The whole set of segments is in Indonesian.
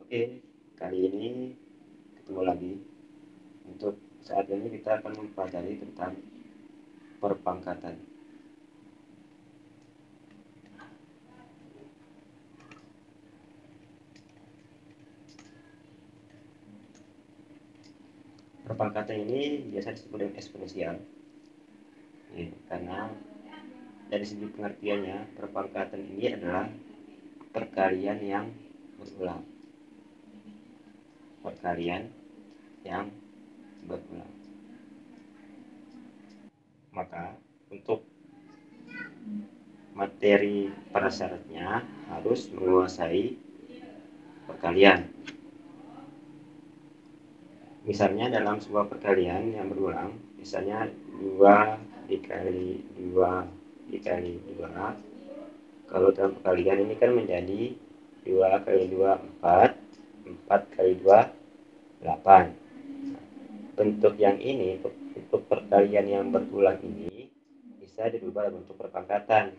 Oke, kali ini ketemu lagi. Untuk saat ini kita akan mempelajari tentang perpangkatan. Perpangkatan ini biasa disebut dengan eksponensial. Karena dari segi pengertiannya, perpangkatan ini adalah perkalian yang berulang. Perkalian yang berulang. Maka untuk materi prasyaratnya harus menguasai perkalian. Misalnya dalam sebuah perkalian yang berulang, misalnya 2 dikali 2 dikali 2. Kalau dalam perkalian ini kan menjadi 2 kali 2 4, 4 kali 2 8. Bentuk yang ini, untuk perkalian yang berulang ini bisa dirubah dalam bentuk perpangkatan.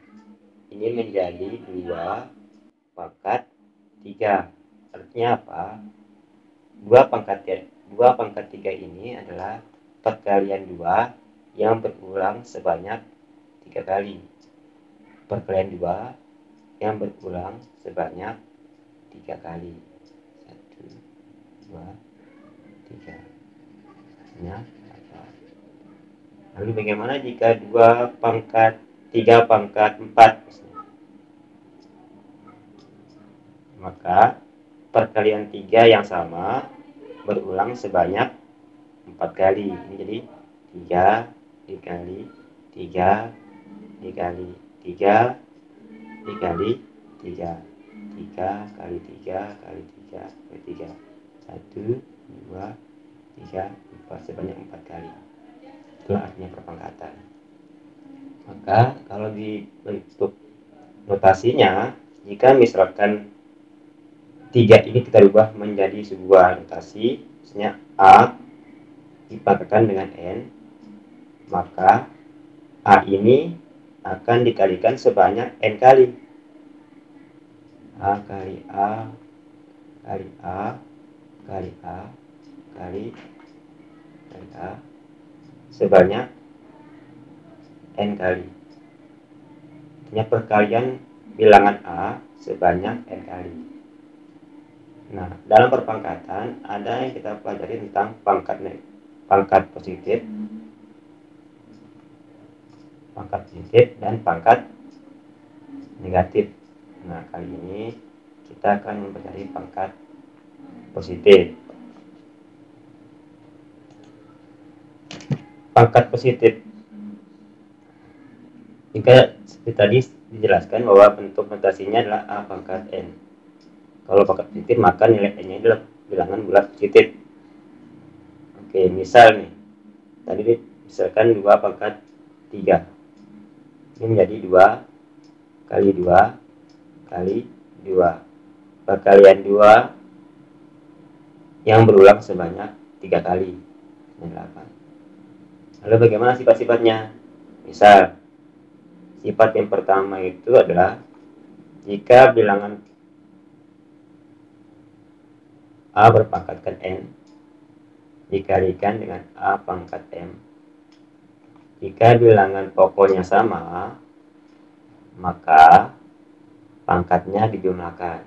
Ini menjadi 2 pangkat 3. Artinya apa? 2 pangkat 3 ini adalah perkalian 2 yang berulang sebanyak 3 kali. Perkalian 2 yang berulang sebanyak 3 kali. 1, 2, 3. Lalu bagaimana jika 2 pangkat 3 pangkat 4? Maka perkalian 3 yang sama berulang sebanyak 4 kali. Ini jadi 3 dikali 3 dikali 3 dikali 3. 3 kali 3 kali 3 kali 3. 1, 2, 3, 4. Sebanyak 4 kali. Itulah artinya perpangkatan. Maka kalau di bentuk notasinya, jika misalkan 3 ini kita ubah menjadi sebuah notasi, misalnya A dipangkatkan dengan N, maka A ini akan dikalikan sebanyak N kali. A kali A kali A kali A kali A sebanyak N kali. Artinya perkalian bilangan A sebanyak N kali. Nah, dalam perpangkatan ada yang kita pelajari tentang pangkat positif, dan pangkat negatif. Nah, kali ini kita akan mempelajari pangkat positif. Pangkat positif, jika seperti tadi dijelaskan bahwa bentuk notasinya adalah A pangkat N. Kalau pangkat positif maka nilai N-nya adalah bilangan bulat positif. Oke, misal nih, tadi misalkan 2 pangkat 3. Ini menjadi 2 kali 2 kali 2. Perkalian 2 yang berulang sebanyak 3 kali. 8. Lalu bagaimana sifat-sifatnya? Misal, sifat yang pertama itu adalah jika bilangan A berpangkatkan N dikalikan dengan A pangkat M. Jika bilangan pokoknya sama, maka pangkatnya dijumlahkan.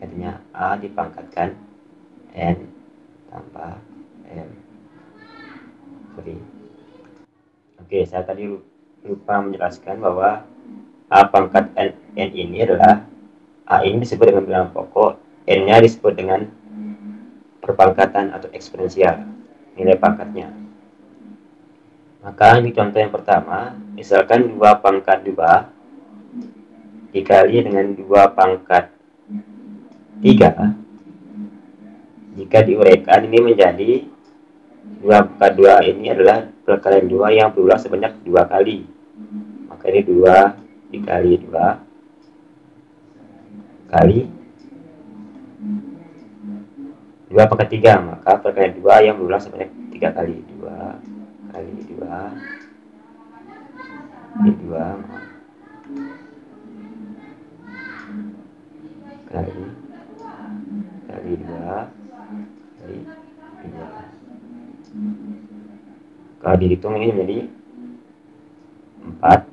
Artinya A dipangkatkan N tambah M. Oke, saya tadi lupa menjelaskan bahwa A pangkat N ini adalah A ini disebut dengan bilangan pokok, N-nya disebut dengan perpangkatan atau eksponensial, nilai pangkatnya. Maka ini contoh yang pertama, misalkan 2 pangkat 2 dikali dengan 2 pangkat 3. Jika diuraikan ini menjadi 2 pangkat 2 ini adalah perkalian 2 yang berulang sebanyak 2 kali. Maka ini 2 dikali 2 kali 2 pangkat 3, maka perkalian 2 yang berulang sebanyak 3 kali. 2 kali 2 kali 2 kali kali 2 kali 2. Kalau dihitung ini menjadi 4.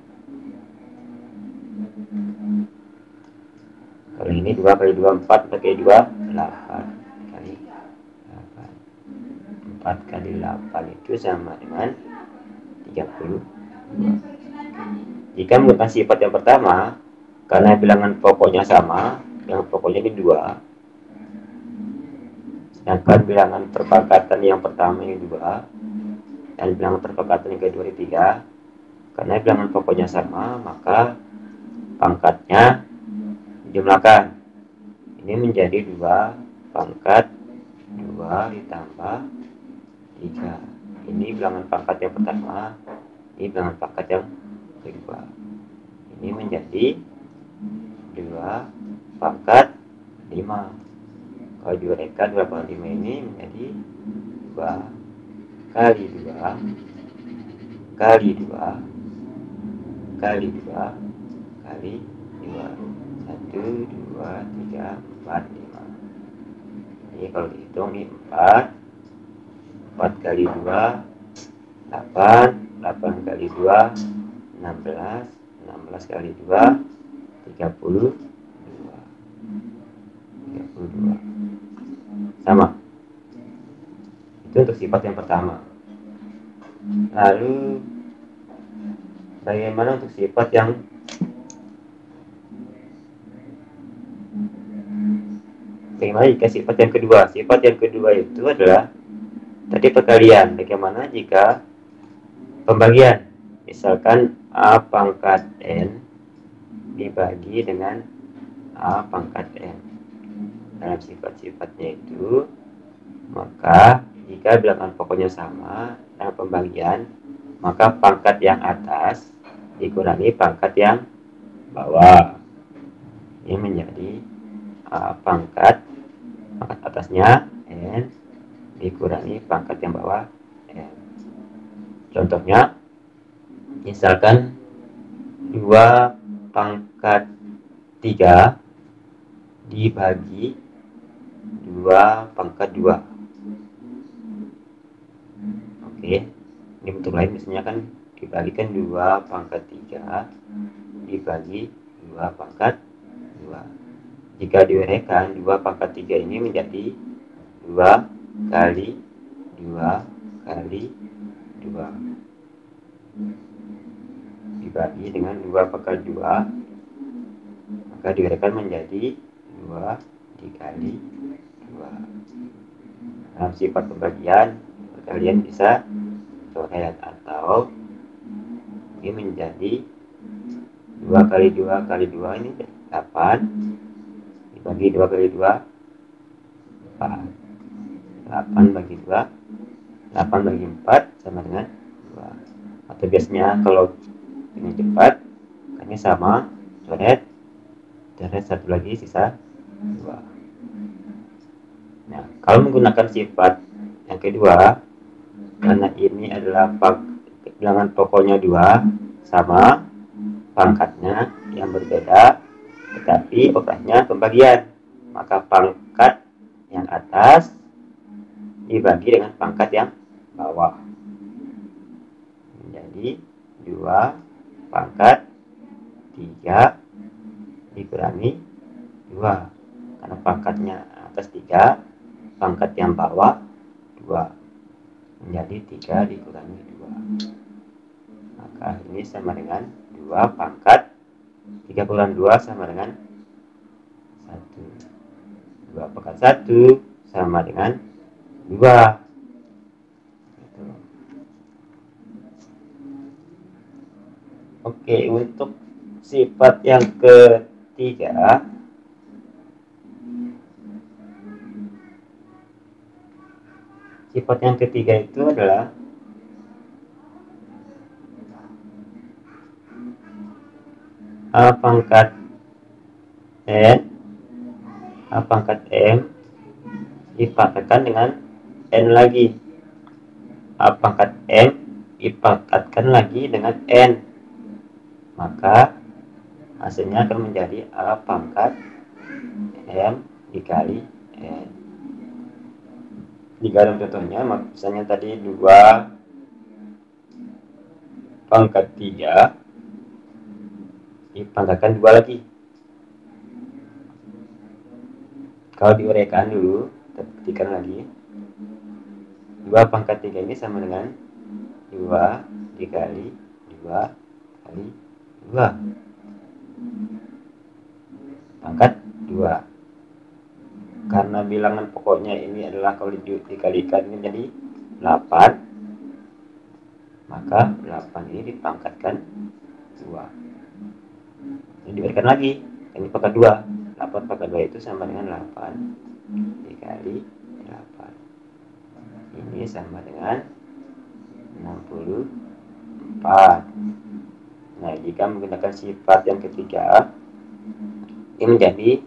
Kalau ini 2 kali 2 4, 4 kali 2 8 kali 8. 4 kali 8 itu sama dengan 32. Jika menggunakan sifat yang pertama, karena bilangan pokoknya sama, yang pokoknya ini 2, sedangkan bilangan perpangkatan yang pertama ini 2, dan bilangan perpangkatan yang kedua ini 3, karena bilangan pokoknya sama, maka pangkatnya dijumlahkan. Ini menjadi 2 pangkat 2 ditambah 3. Ini bilangan pangkat yang pertama, ini bilangan pangkat yang kedua. Ini menjadi 2 pangkat 5. Kalau diuraikan 2 pangkat 5 ini menjadi 2 kali 2 kali 2 kali 2 kali 2. 1, 2, 3, 4, 5. Ini kalau dihitung ini 4. 4 kali 2 8. 8 kali 2 16. 16 kali 2 32. 32. Sama. Itu untuk sifat yang pertama. Lalu bagaimana untuk sifat yang bagaimana jika sifat yang kedua? Sifat yang kedua itu adalah tadi perkalian. Bagaimana jika pembagian? Misalkan A pangkat N dibagi dengan A pangkat N. Dalam sifat-sifatnya itu, maka jika bilangan pokoknya sama dalam pembagian, maka pangkat yang atas dikurangi pangkat yang bawah. Ini menjadi A pangkat atasnya N dikurangi pangkat yang bawah N. Contohnya, misalkan 2 pangkat 3 dibagi 2 pangkat 2. Oke, ini bentuk lain misalnya kan dibagikan 2 pangkat 3 dibagi 2 pangkat 2. Jika diuraikan 2 pangkat 3 ini menjadi 2 kali 2 kali 2 dibagi dengan 2 pangkat 2, maka diuraikan menjadi 2 dikali 2. Dalam sifat pembagian, kalian bisa coret atau ini menjadi 2 kali 2 kali 2 ini 8 dibagi 2 kali 2 4. 8 bagi 2 8 bagi 4 sama dengan 2. Atau biasanya kalau ini cepat makanya sama, coret satu lagi sisa 2. Nah, kalau menggunakan sifat yang kedua, karena ini adalah bilangan pokoknya 2 sama, pangkatnya yang berbeda tetapi operasinya pembagian, maka pangkat yang atas dibagi dengan pangkat yang bawah menjadi 2 pangkat 3 dikurangi 2, karena pangkatnya atas 3, pangkat yang bawah 2 menjadi 3 dikurangi 2. Maka ini sama dengan 2 pangkat 3 kurangi 2 sama dengan 1. 2 pangkat 1 sama dengan 2. Oke, untuk sifat yang ketiga, sifat yang ketiga itu adalah A pangkat N, A pangkat M dipangkatkan dengan N lagi. A pangkat M dipangkatkan lagi dengan N. Maka hasilnya akan menjadi A pangkat M dikali N. Jika dalam contohnya, misalnya tadi 2 pangkat 3 dipangkatkan 2 lagi. Kalau diuraikan dulu, kita buktikan lagi. 2 pangkat 3 ini sama dengan 2 dikali 2 kali 2 pangkat 2. Karena bilangan pokoknya ini adalah kalau dikalikan ini jadi 8, maka 8 ini dipangkatkan 2. Ini diberikan lagi, ini pangkat 2. 8 pangkat 2 itu sama dengan 8 dikali 8. Ini sama dengan 64. Nah, jika menggunakan sifat yang ketiga, ini menjadi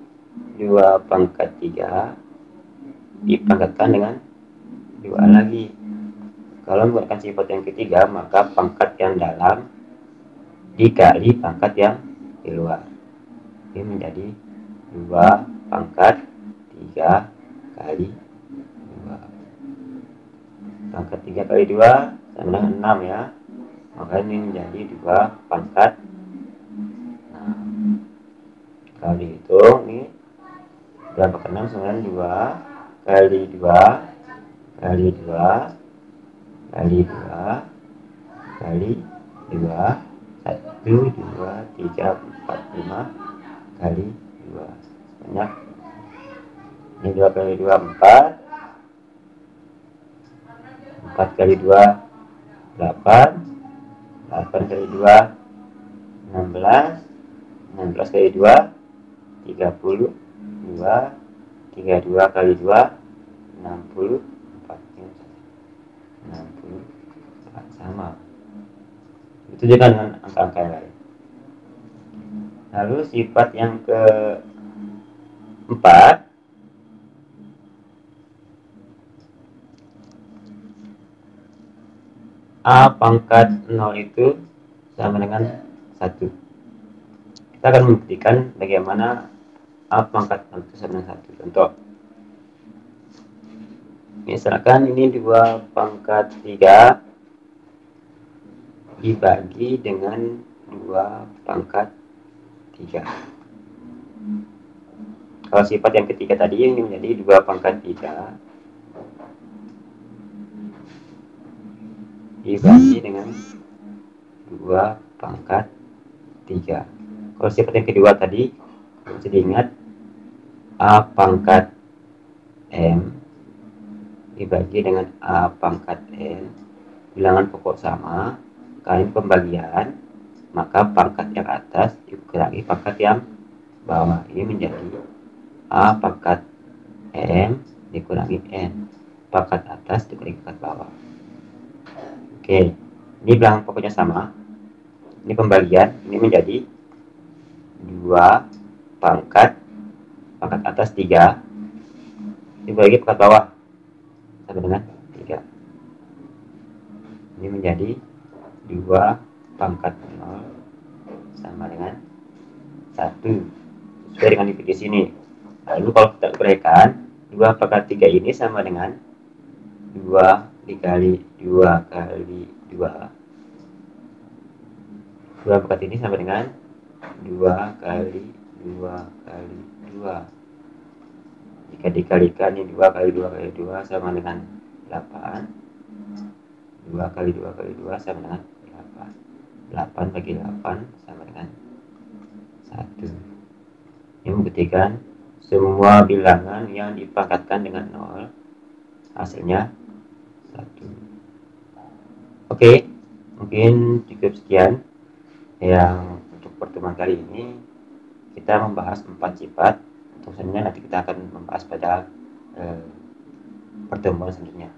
2 pangkat 3 dipangkatkan dengan 2 lagi. Kalau menggunakan sifat yang ketiga, maka pangkat yang dalam dikali pangkat yang di luar. Ini menjadi 2 pangkat 3 kali 2. Pangkat 3 kali 2 sama dengan 6 ya. Maka ini menjadi 2 pangkat 6. Kalau dihitung ini 2 pangkat 6 sama dengan 2 kali 2 kali 2 kali 2 kali 2 1, 2, 3, 4, 5 kali 2 banyak. Ini 2 kali 2 4 kali 2 8 kali 2 16 kali 2 32 32 kali 2 64 sama. Itu juga dengan angka-angka yang lain. Lalu sifat yang keempat, A pangkat 0 itu sama dengan 1. Kita akan membuktikan bagaimana A pangkat 0 itu sama dengan 1. Contoh, misalkan ini 2 pangkat 3 dibagi dengan 2 pangkat 3. Kalau sifat yang ketiga tadi ini menjadi 2 pangkat 3 dibagi dengan 2 pangkat 3. Kalau sifat yang kedua tadi, bisa diingat, A pangkat M dibagi dengan A pangkat N, bilangan pokok sama, kali pembagian, maka pangkat yang atas dikurangi pangkat yang bawah. Ini menjadi A pangkat M dikurangi N, pangkat atas dikurangi pangkat bawah. Oke, ini bilangan pokoknya sama, ini pembagian, ini menjadi 2 pangkat atas 3 dibagi pangkat bawah sama dengan 3. Ini menjadi 2 pangkat 0 sama dengan 1 sesuai dengan di sini. Lalu kalau kita uraikan, 2 pangkat 3 ini sama dengan 2 dikali 2 kali 2. 2 pangkat ini sama dengan 2 kali 2 kali 2. Jika dikalikan ini 2 kali 2 kali 2 sama dengan 8. 2 kali 2 kali 2 sama dengan 8. 8 bagi 8 sama dengan 1. Ini membuktikan semua bilangan yang dipangkatkan dengan 0 hasilnya 1. Oke, mungkin cukup sekian yang untuk pertemuan kali ini. Kita membahas 4 sifat. Untuk selanjutnya nanti kita akan membahas pada pertemuan selanjutnya.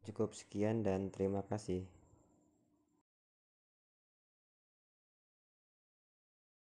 Cukup sekian dan terima kasih.